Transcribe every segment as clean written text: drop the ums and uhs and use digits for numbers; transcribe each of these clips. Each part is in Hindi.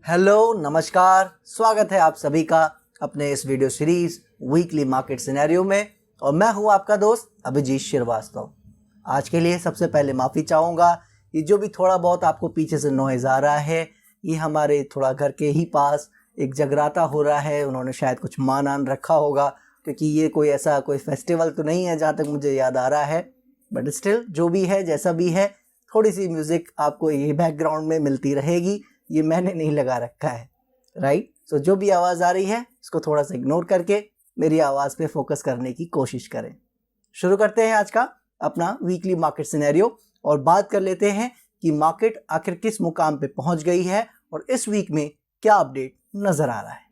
हेलो नमस्कार, स्वागत है आप सभी का अपने इस video series weekly market scenario में। और मैं हूं आपका दोस्त अभिजीत श्रीवास्तव। आज के लिए सबसे पहले माफ़ी चाहूँगा, ये जो भी थोड़ा बहुत आपको पीछे से नॉइज़ आ रहा है, ये हमारे थोड़ा घर के ही पास एक जगराता हो रहा है। उन्होंने शायद कुछ मान आन रखा होगा, क्योंकि ये कोई ऐसा कोई फेस्टिवल तो नहीं है जहाँ तक मुझे याद आ रहा है। बट स्टिल जो भी है, जैसा भी है, थोड़ी सी म्यूज़िक आपको ये बैकग्राउंड में मिलती रहेगी। ये मैंने नहीं लगा रखा है, राइट। सो जो भी आवाज़ आ रही है इसको थोड़ा सा इग्नोर करके मेरी आवाज़ पे फोकस करने की कोशिश करें। शुरू करते हैं आज का अपना वीकली मार्केट सिनेरियो और बात कर लेते हैं कि मार्केट आखिर किस मुकाम पे पहुंच गई है और इस वीक में क्या अपडेट नज़र आ रहा है।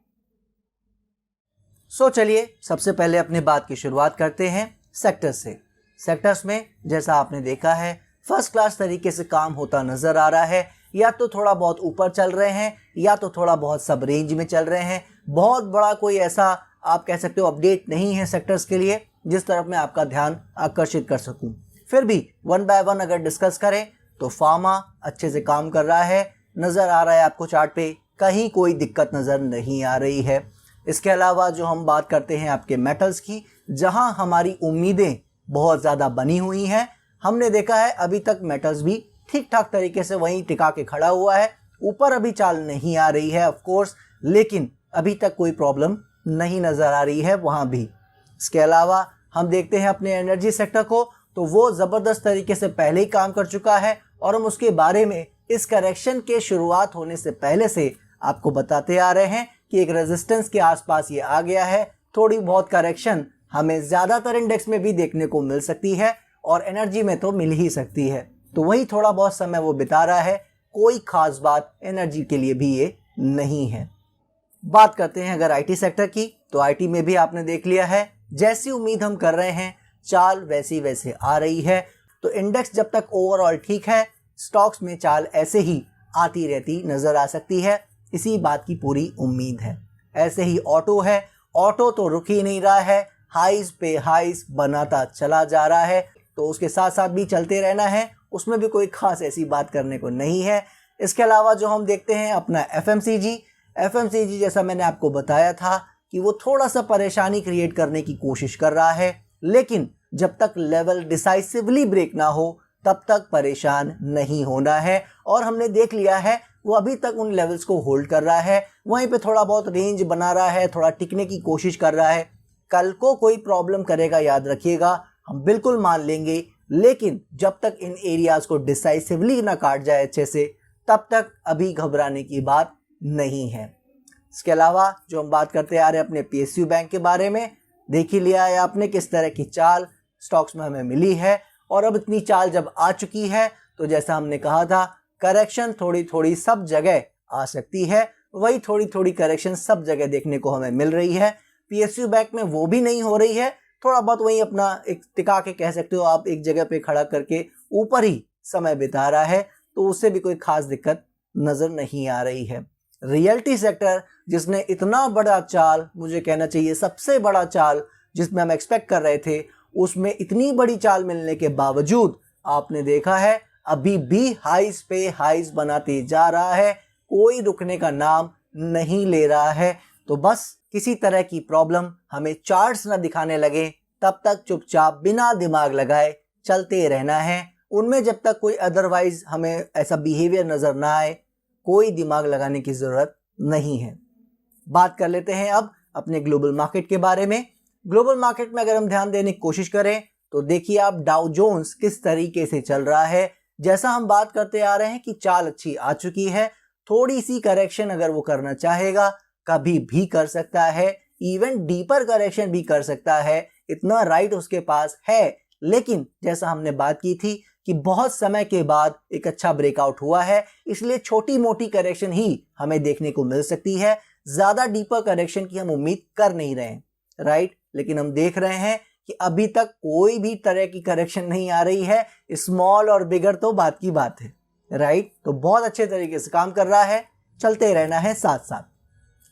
सो चलिए सबसे पहले अपनी बात की शुरुआत करते हैं सेक्टर्स से। सेक्टर्स में जैसा आपने देखा है, फर्स्ट क्लास तरीके से काम होता नज़र आ रहा है। या तो थोड़ा बहुत ऊपर चल रहे हैं या तो थोड़ा बहुत सब रेंज में चल रहे हैं। बहुत बड़ा कोई ऐसा आप कह सकते हो अपडेट नहीं है सेक्टर्स के लिए जिस तरफ मैं आपका ध्यान आकर्षित कर सकूं। फिर भी वन बाय वन अगर डिस्कस करें तो फार्मा अच्छे से काम कर रहा है, नज़र आ रहा है आपको चार्ट पे, कहीं कोई दिक्कत नज़र नहीं आ रही है। इसके अलावा जो हम बात करते हैं आपके मेटल्स की, जहां हमारी उम्मीदें बहुत ज़्यादा बनी हुई हैं, हमने देखा है अभी तक मेटल्स भी ठीक ठाक तरीके से वहीं टिका के खड़ा हुआ है। ऊपर अभी चाल नहीं आ रही है ऑफ कोर्स, लेकिन अभी तक कोई प्रॉब्लम नहीं नज़र आ रही है वहाँ भी। इसके अलावा हम देखते हैं अपने एनर्जी सेक्टर को, तो वो ज़बरदस्त तरीके से पहले ही काम कर चुका है और हम उसके बारे में इस करेक्शन के शुरुआत होने से पहले से आपको बताते आ रहे हैं कि एक रेजिस्टेंस के आसपास ये आ गया है। थोड़ी बहुत करेक्शन हमें ज़्यादातर इंडेक्स में भी देखने को मिल सकती है और एनर्जी में तो मिल ही सकती है। तो वही थोड़ा बहुत समय वो बिता रहा है, कोई खास बात एनर्जी के लिए भी ये नहीं है। बात करते हैं अगर आईटी सेक्टर की, तो आईटी में भी आपने देख लिया है, जैसी उम्मीद हम कर रहे हैं चाल वैसी वैसे आ रही है। तो इंडेक्स जब तक ओवरऑल ठीक है, स्टॉक्स में चाल ऐसे ही आती रहती नज़र आ सकती है, इसी बात की पूरी उम्मीद है। ऐसे ही ऑटो है, ऑटो तो रुक ही नहीं रहा है, हाइज पे हाइज बनाता चला जा रहा है, तो उसके साथ साथ भी चलते रहना है, उसमें भी कोई खास ऐसी बात करने को नहीं है। इसके अलावा जो हम देखते हैं अपना एफएमसीजी जैसा मैंने आपको बताया था कि वो थोड़ा सा परेशानी क्रिएट करने की कोशिश कर रहा है, लेकिन जब तक लेवल डिसाइसिवली ब्रेक ना हो तब तक परेशान नहीं होना है। और हमने देख लिया है वो अभी तक उन लेवल्स को होल्ड कर रहा है, वहीं पे थोड़ा बहुत रेंज बना रहा है, थोड़ा टिकने की कोशिश कर रहा है। कल को कोई प्रॉब्लम करेगा, याद रखिएगा, हम बिल्कुल मान लेंगे, लेकिन जब तक इन एरियाज को डिसाइसिवली ना काट जाए अच्छे से, तब तक अभी घबराने की बात नहीं है। इसके अलावा जो हम बात करते आ रहे हैं अपने पीएसयू बैंक के बारे में, देख ही लिया है आपने किस तरह की चाल स्टॉक्स में हमें मिली है। और अब इतनी चाल जब आ चुकी है तो जैसा हमने कहा था, करेक्शन थोड़ी थोड़ी सब जगह आ सकती है, वही थोड़ी थोड़ी करेक्शन सब जगह देखने को हमें मिल रही है। पीएसयू बैंक में वो भी नहीं हो रही है, थोड़ा बहुत वही अपना एक टिका के कह सकते हो आप, एक जगह पे खड़ा करके ऊपर ही समय बिता रहा है, तो उससे भी कोई खास दिक्कत नज़र नहीं आ रही है। रियल्टी सेक्टर जिसने इतना बड़ा चाल, मुझे कहना चाहिए सबसे बड़ा चाल जिसमें हम एक्सपेक्ट कर रहे थे, उसमें इतनी बड़ी चाल मिलने के बावजूद आपने देखा है अभी भी हाइज पे हाइज बनाते जा रहा है, कोई रुकने का नाम नहीं ले रहा है। तो बस किसी तरह की प्रॉब्लम हमें चार्ट्स ना दिखाने लगे तब तक चुपचाप बिना दिमाग लगाए चलते रहना है। उनमें जब तक कोई अदरवाइज हमें ऐसा बिहेवियर नज़र ना आए, कोई दिमाग लगाने की ज़रूरत नहीं है। बात कर लेते हैं अब अपने ग्लोबल मार्केट के बारे में। ग्लोबल मार्केट में अगर हम ध्यान देने की कोशिश करें तो देखिए आप डाउ जोन्स किस तरीके से चल रहा है। जैसा हम बात करते आ रहे हैं कि चाल अच्छी आ चुकी है, थोड़ी सी करेक्शन अगर वो करना चाहेगा कभी भी कर सकता है, इवन डीपर करेक्शन भी कर सकता है, इतना राइट उसके पास है। लेकिन जैसा हमने बात की थी कि बहुत समय के बाद एक अच्छा ब्रेकआउट हुआ है, इसलिए छोटी मोटी करेक्शन ही हमें देखने को मिल सकती है, ज़्यादा डीपर करेक्शन की हम उम्मीद कर नहीं रहे हैं, राइट। लेकिन हम देख रहे हैं कि अभी तक कोई भी तरह की करेक्शन नहीं आ रही है, स्मॉल और बिगर तो बात की बात है, राइट। तो बहुत अच्छे तरीके से काम कर रहा है, चलते रहना है साथ साथ।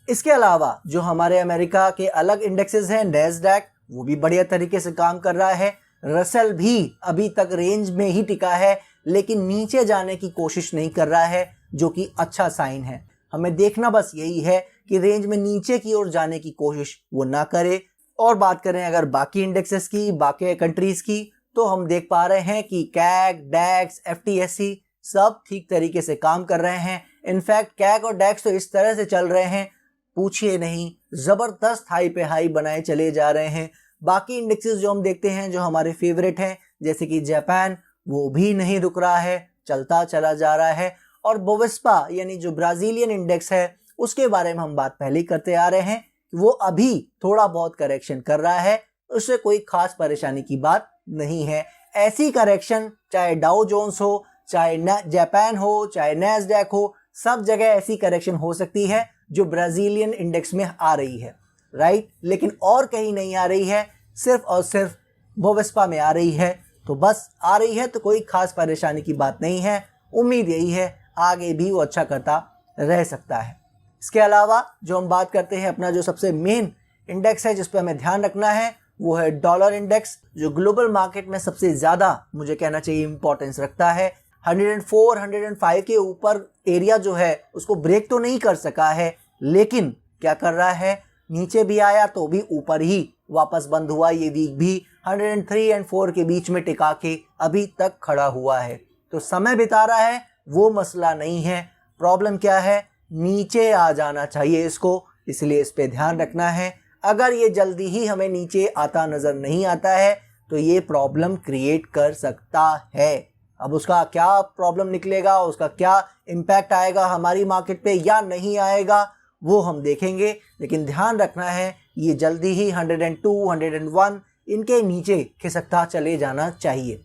इसके अलावा जो हमारे अमेरिका के अलग इंडेक्सेस हैं, नैस्डैक, वो भी बढ़िया तरीके से काम कर रहा है। रसेल भी अभी तक रेंज में ही टिका है, लेकिन नीचे जाने की कोशिश नहीं कर रहा है, जो कि अच्छा साइन है। हमें देखना बस यही है कि रेंज में नीचे की ओर जाने की कोशिश वो ना करे। और बात करें अगर बाकी इंडेक्सेस की, बाकी कंट्रीज की, तो हम देख पा रहे हैं कि कैग, डैक्स, एफटीएससी सब ठीक तरीके से काम कर रहे हैं। इनफैक्ट कैग और डैक्स तो इस तरह से चल रहे हैं, पूछिए नहीं, जबरदस्त हाई पे हाई बनाए चले जा रहे हैं। बाकी इंडेक्सेस जो हम देखते हैं, जो हमारे फेवरेट हैं, जैसे कि जापान, वो भी नहीं रुक रहा है, चलता चला जा रहा है। और बोवेस्पा यानी जो ब्राजीलियन इंडेक्स है, उसके बारे में हम बात पहले ही करते आ रहे हैं, वो अभी थोड़ा बहुत करेक्शन कर रहा है, उससे कोई खास परेशानी की बात नहीं है। ऐसी करेक्शन चाहे डाउ जोन्स हो, चाहे जापान हो, चाहे नैस्डैक हो, सब जगह ऐसी करेक्शन हो सकती है जो ब्राजीलियन इंडेक्स में आ रही है, राइट। लेकिन और कहीं नहीं आ रही है, सिर्फ और सिर्फ बोवेस्पा में आ रही है। तो बस आ रही है तो कोई खास परेशानी की बात नहीं है। उम्मीद यही है आगे भी वो अच्छा करता रह सकता है। इसके अलावा जो हम बात करते हैं, अपना जो सबसे मेन इंडेक्स है जिस पे हमें ध्यान रखना है, वो है डॉलर इंडेक्स, जो ग्लोबल मार्केट में सबसे ज़्यादा मुझे कहना चाहिए इंपॉर्टेंस रखता है। 104, 105 के ऊपर एरिया जो है उसको ब्रेक तो नहीं कर सका है, लेकिन क्या कर रहा है, नीचे भी आया तो भी ऊपर ही वापस बंद हुआ। ये वीक भी 103 और 4 के बीच में टिका के अभी तक खड़ा हुआ है। तो समय बिता रहा है, वो मसला नहीं है। प्रॉब्लम क्या है, नीचे आ जाना चाहिए इसको, इसलिए इस पे ध्यान रखना है। अगर ये जल्दी ही हमें नीचे आता नज़र नहीं आता है तो ये प्रॉब्लम क्रिएट कर सकता है। अब उसका क्या प्रॉब्लम निकलेगा, उसका क्या इम्पैक्ट आएगा हमारी मार्केट पे या नहीं आएगा, वो हम देखेंगे। लेकिन ध्यान रखना है ये जल्दी ही 102, 101 इनके नीचे खिसकता चले जाना चाहिए।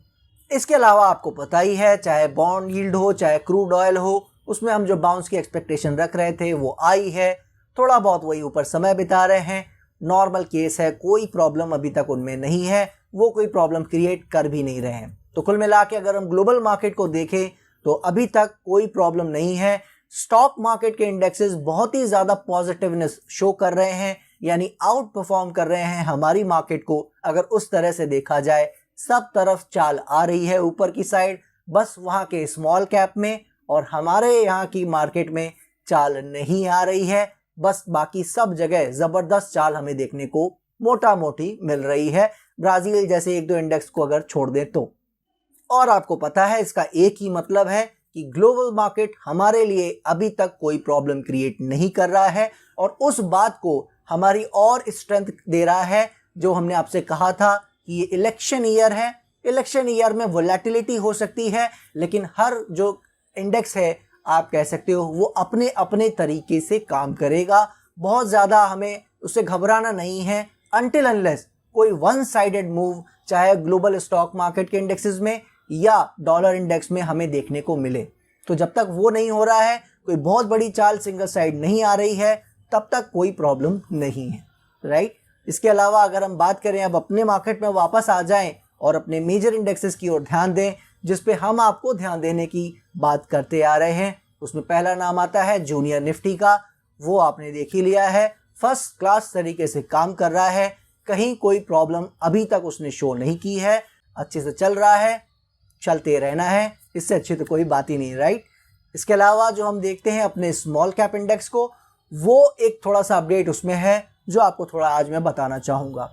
इसके अलावा आपको पता ही है, चाहे बॉन्ड यील्ड हो, चाहे क्रूड ऑयल हो, उसमें हम जो बाउंस की एक्सपेक्टेशन रख रहे थे वो आई है। थोड़ा बहुत वही ऊपर समय बिता रहे हैं, नॉर्मल केस है, कोई प्रॉब्लम अभी तक उनमें नहीं है, वो कोई प्रॉब्लम क्रिएट कर भी नहीं रहे हैं। तो कुल मिला के अगर हम ग्लोबल मार्केट को देखें तो अभी तक कोई प्रॉब्लम नहीं है। स्टॉक मार्केट के इंडेक्सेस बहुत ही ज़्यादा पॉजिटिवनेस शो कर रहे हैं, यानी आउट परफॉर्म कर रहे हैं हमारी मार्केट को। अगर उस तरह से देखा जाए, सब तरफ चाल आ रही है ऊपर की साइड, बस वहाँ के स्मॉल कैप में और हमारे यहाँ की मार्केट में चाल नहीं आ रही है। बस बाकी सब जगह ज़बरदस्त चाल हमें देखने को मोटा मोटी मिल रही है, ब्राज़ील जैसे एक दो इंडेक्स को अगर छोड़ दें तो। और आपको पता है इसका एक ही मतलब है कि ग्लोबल मार्केट हमारे लिए अभी तक कोई प्रॉब्लम क्रिएट नहीं कर रहा है। और उस बात को हमारी और स्ट्रेंथ दे रहा है जो हमने आपसे कहा था कि ये इलेक्शन ईयर है। इलेक्शन ईयर में वोलेटिलिटी हो सकती है, लेकिन हर जो इंडेक्स है आप कह सकते हो वो अपने अपने तरीके से काम करेगा। बहुत ज़्यादा हमें उससे घबराना नहीं है, अनटिल अनलेस कोई वन साइडेड मूव चाहे ग्लोबल स्टॉक मार्केट के इंडेक्सेस में या डॉलर इंडेक्स में हमें देखने को मिले। तो जब तक वो नहीं हो रहा है, कोई बहुत बड़ी चाल सिंगल साइड नहीं आ रही है, तब तक कोई प्रॉब्लम नहीं है, राइट। इसके अलावा अगर हम बात करें, अब अपने मार्केट में वापस आ जाएं और अपने मेजर इंडेक्सेस की ओर ध्यान दें, जिस पे हम आपको ध्यान देने की बात करते आ रहे हैं। उसमें पहला नाम आता है जूनियर निफ्टी का। वो आपने देख ही लिया है, फर्स्ट क्लास तरीके से काम कर रहा है, कहीं कोई प्रॉब्लम अभी तक उसने शो नहीं की है, अच्छे से चल रहा है, चलते रहना है, इससे अच्छी तो कोई बात ही नहीं, राइट। इसके अलावा जो हम देखते हैं अपने स्मॉल कैप इंडेक्स को, वो एक थोड़ा सा अपडेट उसमें है जो आपको थोड़ा आज मैं बताना चाहूँगा।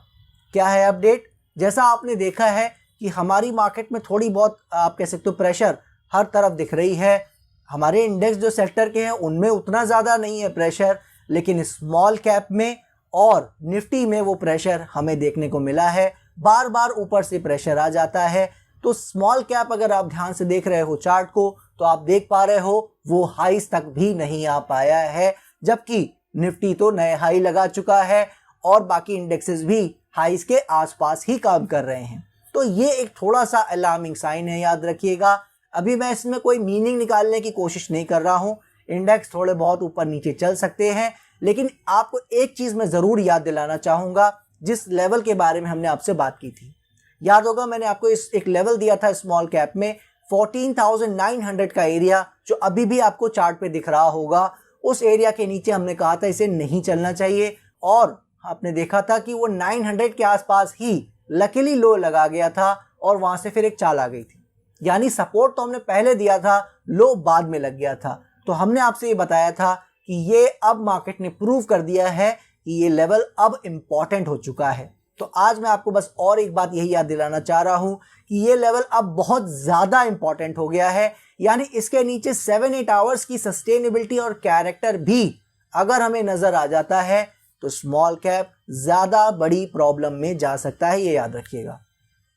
क्या है अपडेट? जैसा आपने देखा है कि हमारी मार्केट में थोड़ी बहुत आप कह सकते हो प्रेशर हर तरफ दिख रही है। हमारे इंडेक्स जो सेक्टर के हैं उनमें उतना ज़्यादा नहीं है प्रेशर, लेकिन स्मॉल कैप में और निफ्टी में वो प्रेशर हमें देखने को मिला है। बार बार ऊपर से प्रेशर आ जाता है। तो स्मॉल कैप अगर आप ध्यान से देख रहे हो चार्ट को, तो आप देख पा रहे हो वो हाईस तक भी नहीं आ पाया है, जबकि निफ्टी तो नए हाई लगा चुका है और बाकी इंडेक्सेस भी हाईस के आसपास ही काम कर रहे हैं। तो ये एक थोड़ा सा अलार्मिंग साइन है, याद रखिएगा। अभी मैं इसमें कोई मीनिंग निकालने की कोशिश नहीं कर रहा हूँ। इंडेक्स थोड़े बहुत ऊपर नीचे चल सकते हैं, लेकिन आपको एक चीज़ मैं ज़रूर याद दिलाना चाहूँगा, जिस लेवल के बारे में हमने आपसे बात की थी। याद होगा मैंने आपको इस एक लेवल दिया था स्मॉल कैप में 14,900 का एरिया, जो अभी भी आपको चार्ट पे दिख रहा होगा। उस एरिया के नीचे हमने कहा था इसे नहीं चलना चाहिए, और आपने देखा था कि वो 900 के आसपास ही लकीली लो लगा गया था और वहाँ से फिर एक चाल आ गई थी। यानी सपोर्ट तो हमने पहले दिया था, लो बाद में लग गया था। तो हमने आपसे ये बताया था कि ये अब मार्केट ने प्रूव कर दिया है कि ये लेवल अब इम्पॉर्टेंट हो चुका है। तो आज मैं आपको बस और एक बात यही याद दिलाना चाह रहा हूं कि ये लेवल अब बहुत ज़्यादा इंपॉर्टेंट हो गया है, यानी इसके नीचे 7-8 आवर्स की सस्टेनेबिलिटी और कैरेक्टर भी अगर हमें नज़र आ जाता है तो स्मॉल कैप ज़्यादा बड़ी प्रॉब्लम में जा सकता है, ये याद रखिएगा।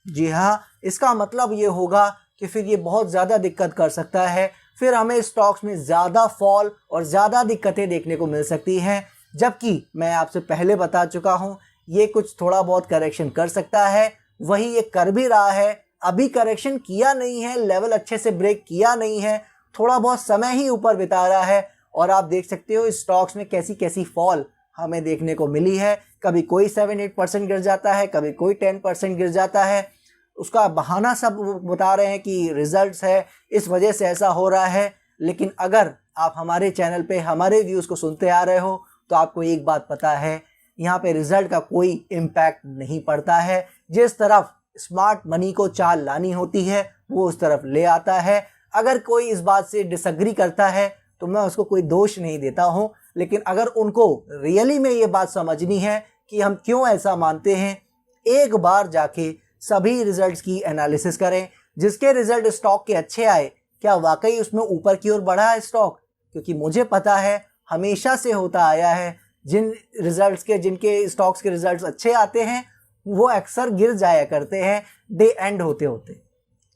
जी हाँ, इसका मतलब ये होगा कि फिर ये बहुत ज़्यादा दिक्कत कर सकता है, फिर हमें स्टॉक्स में ज़्यादा फॉल और ज़्यादा दिक्कतें देखने को मिल सकती हैं। जबकि मैं आपसे पहले बता चुका हूँ ये कुछ थोड़ा बहुत करेक्शन कर सकता है, वही ये कर भी रहा है। अभी करेक्शन किया नहीं है, लेवल अच्छे से ब्रेक किया नहीं है, थोड़ा बहुत समय ही ऊपर बिता रहा है। और आप देख सकते हो स्टॉक्स में कैसी कैसी फॉल हमें देखने को मिली है। कभी कोई 7-8% गिर जाता है, कभी कोई 10% गिर जाता है। उसका बहाना सब बता रहे हैं कि रिजल्ट्स है, इस वजह से ऐसा हो रहा है। लेकिन अगर आप हमारे चैनल पे हमारे व्यूज़ को सुनते आ रहे हो तो आपको एक बात पता है, यहाँ पे रिजल्ट का कोई इम्पैक्ट नहीं पड़ता है। जिस तरफ स्मार्ट मनी को चाल लानी होती है वो उस तरफ ले आता है। अगर कोई इस बात से डिसएग्री करता है तो मैं उसको कोई दोष नहीं देता हूँ, लेकिन अगर उनको रियली में ये बात समझनी है कि हम क्यों ऐसा मानते हैं, एक बार जाके सभी रिजल्ट्स की एनालिसिस करें। जिसके रिजल्ट स्टॉक के अच्छे आए, क्या वाकई उसमें ऊपर की ओर बढ़ा है स्टॉक? क्योंकि मुझे पता है हमेशा से होता आया है, जिनके स्टॉक्स के रिजल्ट्स अच्छे आते हैं वो अक्सर गिर जाया करते हैं डे एंड होते होते,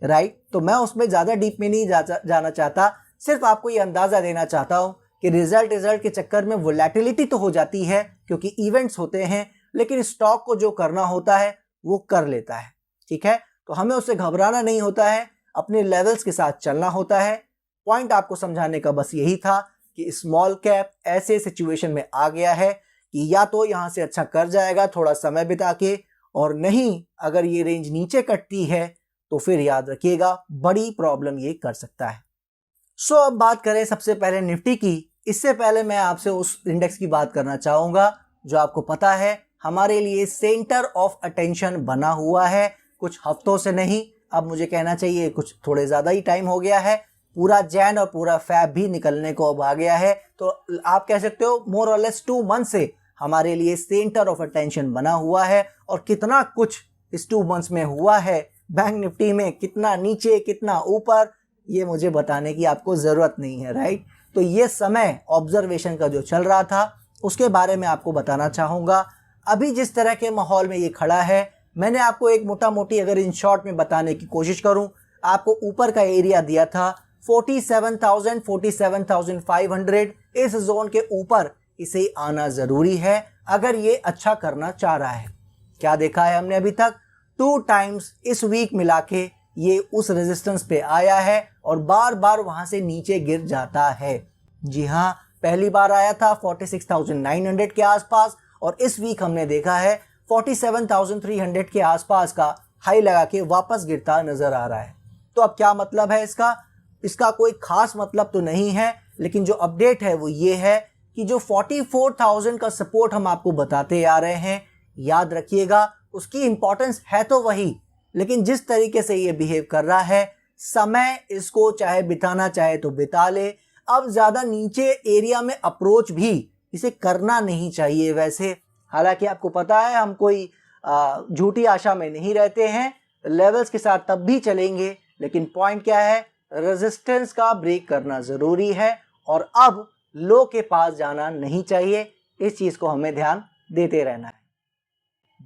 राइट। तो मैं उसमें ज़्यादा डीप में नहीं जाना चाहता, सिर्फ आपको ये अंदाज़ा देना चाहता हूँ कि रिजल्ट के चक्कर में वोलेटिलिटी तो हो जाती है क्योंकि इवेंट्स होते हैं, लेकिन स्टॉक को जो करना होता है वो कर लेता है, ठीक है। तो हमें उससे घबराना नहीं होता है, अपने लेवल्स के साथ चलना होता है। पॉइंट आपको समझाने का बस यही था कि स्मॉल कैप ऐसे सिचुएशन में आ गया है कि या तो यहाँ से अच्छा कर जाएगा थोड़ा समय बिता के, और नहीं अगर ये रेंज नीचे कटती है तो फिर याद रखिएगा बड़ी प्रॉब्लम ये कर सकता है। सो अब बात करें सबसे पहले निफ्टी की। इससे पहले मैं आपसे उस इंडेक्स की बात करना चाहूँगा जो आपको पता है हमारे लिए सेंटर ऑफ अटेंशन बना हुआ है कुछ हफ्तों से नहीं, अब मुझे कहना चाहिए कुछ थोड़े ज़्यादा ही टाइम हो गया है। पूरा जैन और पूरा फैब भी निकलने को अब आ गया है, तो आप कह सकते हो मोर और लेस 2 मंथ से हमारे लिए सेंटर ऑफ अटेंशन बना हुआ है। और कितना कुछ इस 2 मंथ्स में हुआ है बैंक निफ्टी में, कितना नीचे कितना ऊपर, ये मुझे बताने की आपको ज़रूरत नहीं है, राइट। तो ये समय ऑब्जर्वेशन का जो चल रहा था उसके बारे में आपको बताना चाहूँगा। अभी जिस तरह के माहौल में ये खड़ा है, मैंने आपको एक मोटा मोटी अगर इन शॉर्ट में बताने की कोशिश करूं, आपको ऊपर का एरिया दिया था 47,000 47,500। इस जोन के ऊपर इसे आना ज़रूरी है अगर ये अच्छा करना चाह रहा है। क्या देखा है हमने अभी तक? 2 टाइम्स इस वीक मिला के ये उस रेजिस्टेंस पे आया है और बार बार वहाँ से नीचे गिर जाता है। जी हाँ, पहली बार आया था 46,900 के आसपास और इस वीक हमने देखा है 47,300 के आसपास का हाई लगा के वापस गिरता नजर आ रहा है। तो अब क्या मतलब है इसका कोई खास मतलब तो नहीं है, लेकिन जो अपडेट है वो ये है कि जो 44,000 का सपोर्ट हम आपको बताते आ रहे हैं, याद रखिएगा उसकी इंपॉर्टेंस है तो वही, लेकिन जिस तरीके से ये बिहेव कर रहा है, समय इसको चाहे बिताना चाहे तो बिता ले। अब ज़्यादा नीचे एरिया में अप्रोच भी इसे करना नहीं चाहिए वैसे। हालांकि आपको पता है हम कोई झूठी आशा में नहीं रहते हैं, लेवल्स के साथ तब भी चलेंगे, लेकिन पॉइंट क्या है, रेजिस्टेंस का ब्रेक करना ज़रूरी है और अब लो के पास जाना नहीं चाहिए। इस चीज़ को हमें ध्यान देते रहना है।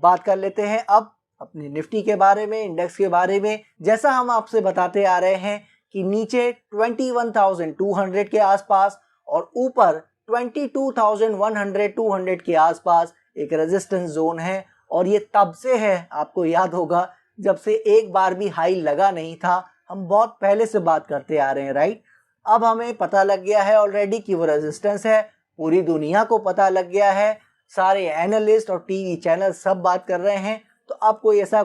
बात कर लेते हैं अब अपने निफ्टी के बारे में, इंडेक्स के बारे में। जैसा हम आपसे बताते आ रहे हैं कि नीचे 21,200 के आसपास और ऊपर 22,100-200 के आसपास एक रेजिस्टेंस जोन है, और ये तब से है, आपको याद होगा जब से एक बार भी हाई लगा नहीं था। हम बहुत पहले से बात करते आ रहे हैं, राइट। अब हमें पता लग गया है ऑलरेडी कि वो रेजिस्टेंस है, पूरी दुनिया को पता लग गया है, सारे एनालिस्ट और टीवी चैनल सब बात कर रहे हैं, तो अब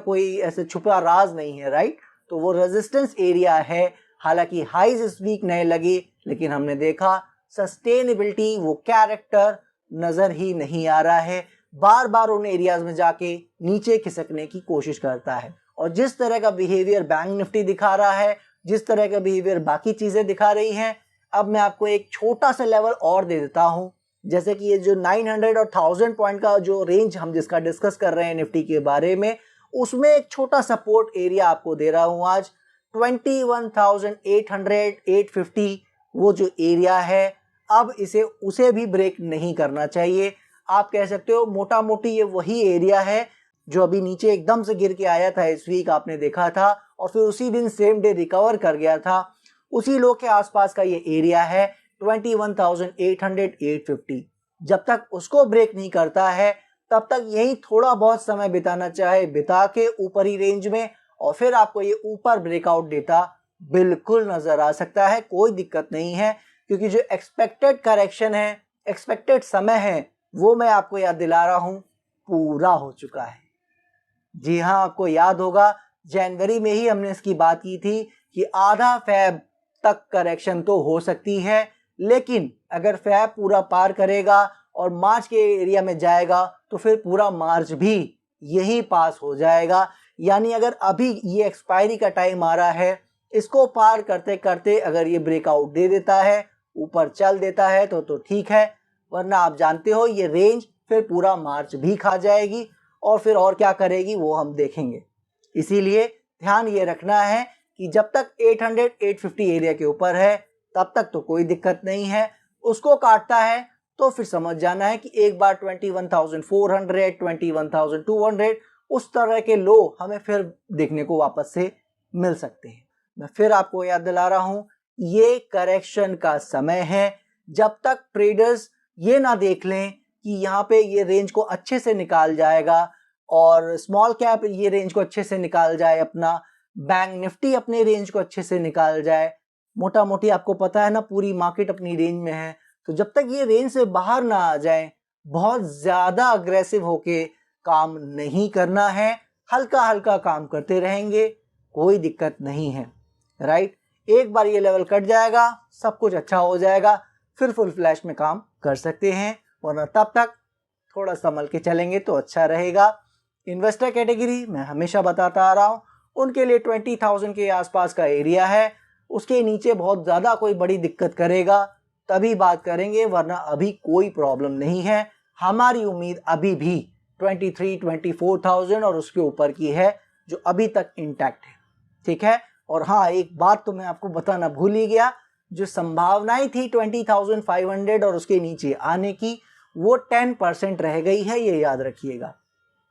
कोई ऐसे छुपा राज नहीं है, राइट। तो वो रेजिस्टेंस एरिया है। हालांकि हाईज इस वीक नए लगे, लेकिन हमने देखा सस्टेनेबिलिटी, वो कैरेक्टर नज़र ही नहीं आ रहा है। बार बार उन एरियाज में जाके नीचे खिसकने की कोशिश करता है, और जिस तरह का बिहेवियर बैंक निफ्टी दिखा रहा है, जिस तरह का बिहेवियर बाकी चीज़ें दिखा रही हैं, अब मैं आपको एक छोटा सा लेवल और दे देता हूं, जैसे कि ये जो 900 और 1000 पॉइंट का जो रेंज हम जिसका डिस्कस कर रहे हैं निफ्टी के बारे में, उसमें एक छोटा सपोर्ट एरिया आपको दे रहा हूं आज 21,800 850 वो जो एरिया है, अब उसे भी ब्रेक नहीं करना चाहिए। आप कह सकते हो मोटा मोटी ये वही एरिया है जो अभी नीचे एकदम से गिर के आया था इस वीक, आपने देखा था, और फिर उसी दिन सेम डे रिकवर कर गया था। उसी लो के आसपास का ये एरिया है 21,800 850। जब तक उसको ब्रेक नहीं करता है तब तक यही थोड़ा बहुत समय बिताना चाहे बिता के ऊपरी रेंज में, और फिर आपको ये ऊपर ब्रेकआउट देता बिल्कुल नजर आ सकता है, कोई दिक्कत नहीं है, क्योंकि जो एक्सपेक्टेड करेक्शन है, एक्सपेक्टेड समय है, वो मैं आपको याद दिला रहा हूं पूरा हो चुका है। जी हाँ, आपको याद होगा जनवरी में ही हमने इसकी बात की थी कि आधा फैब तक करेक्शन तो हो सकती है, लेकिन अगर फैब पूरा पार करेगा और मार्च के एरिया में जाएगा तो फिर पूरा मार्च भी यही पास हो जाएगा। यानी अगर अभी ये एक्सपायरी का टाइम आ रहा है, इसको पार करते करते अगर ये ब्रेकआउट दे देता है, ऊपर चल देता है तो ठीक है, वरना आप जानते हो ये रेंज फिर पूरा मार्च भी खा जाएगी और फिर और क्या करेगी वो हम देखेंगे। इसीलिए ध्यान ये रखना है कि जब तक 800 850 एरिया के ऊपर है तब तक तो कोई दिक्कत नहीं है, उसको काटता है तो फिर समझ जाना है कि एक बार 21,400 21,200 उस तरह के लो हमें फिर देखने को वापस से मिल सकते हैं। मैं फिर आपको याद दिला रहा हूं, ये करेक्शन का समय है। जब तक ट्रेडर्स ये ना देख लें कि यहाँ पे ये रेंज को अच्छे से निकाल जाएगा और स्मॉल कैप ये रेंज को अच्छे से निकाल जाए, अपना बैंक निफ्टी अपने रेंज को अच्छे से निकाल जाए, मोटा मोटी आपको पता है ना पूरी मार्केट अपनी रेंज में है, तो जब तक ये रेंज से बाहर ना आ जाए बहुत ज्यादा अग्रेसिव होके काम नहीं करना है, हल्का हल्का काम करते रहेंगे, कोई दिक्कत नहीं है, राइट। एक बार ये लेवल कट जाएगा सब कुछ अच्छा हो जाएगा, फिर फुल फ्लैश में काम कर सकते हैं, वरना तब तक थोड़ा संभल के चलेंगे तो अच्छा रहेगा। इन्वेस्टर कैटेगरी मैं हमेशा बताता आ रहा हूँ, उनके लिए 20,000 के आसपास का एरिया है, उसके नीचे बहुत ज़्यादा कोई बड़ी दिक्कत करेगा तभी बात करेंगे, वरना अभी कोई प्रॉब्लम नहीं है। हमारी उम्मीद अभी भी 23,000 24,000 और उसके ऊपर की है जो अभी तक इंटैक्ट है, ठीक है। और हाँ, एक बात तो मैं आपको बताना भूल ही गया, जो संभावनाएं थी 20,500 और उसके नीचे आने की वो 10% रह गई है, ये याद रखिएगा,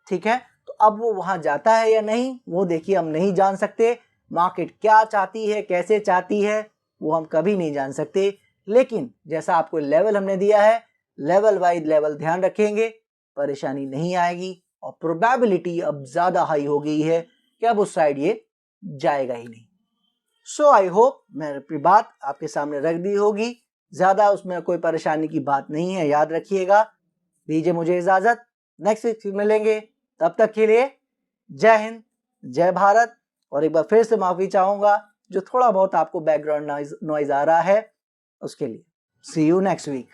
ठीक है। तो अब वो वहां जाता है या नहीं वो देखिए हम नहीं जान सकते, मार्केट क्या चाहती है कैसे चाहती है वो हम कभी नहीं जान सकते, लेकिन जैसा आपको लेवल हमने दिया है लेवल वाइज लेवल ध्यान रखेंगे, परेशानी नहीं आएगी और प्रोबेबिलिटी अब ज्यादा हाई हो गई है कि अब उस साइड ये जाएगा ही नहीं। सो आई होप मैंने अपनी बात आपके सामने रख दी होगी, ज्यादा उसमें कोई परेशानी की बात नहीं है, याद रखिएगा। दीजिए मुझे इजाजत, नेक्स्ट वीक मिलेंगे, तब तक के लिए जय हिंद जय भारत। और एक बार फिर से माफी चाहूंगा जो थोड़ा बहुत आपको बैकग्राउंड नॉइज आ रहा है उसके लिए। सी यू नेक्स्ट वीक।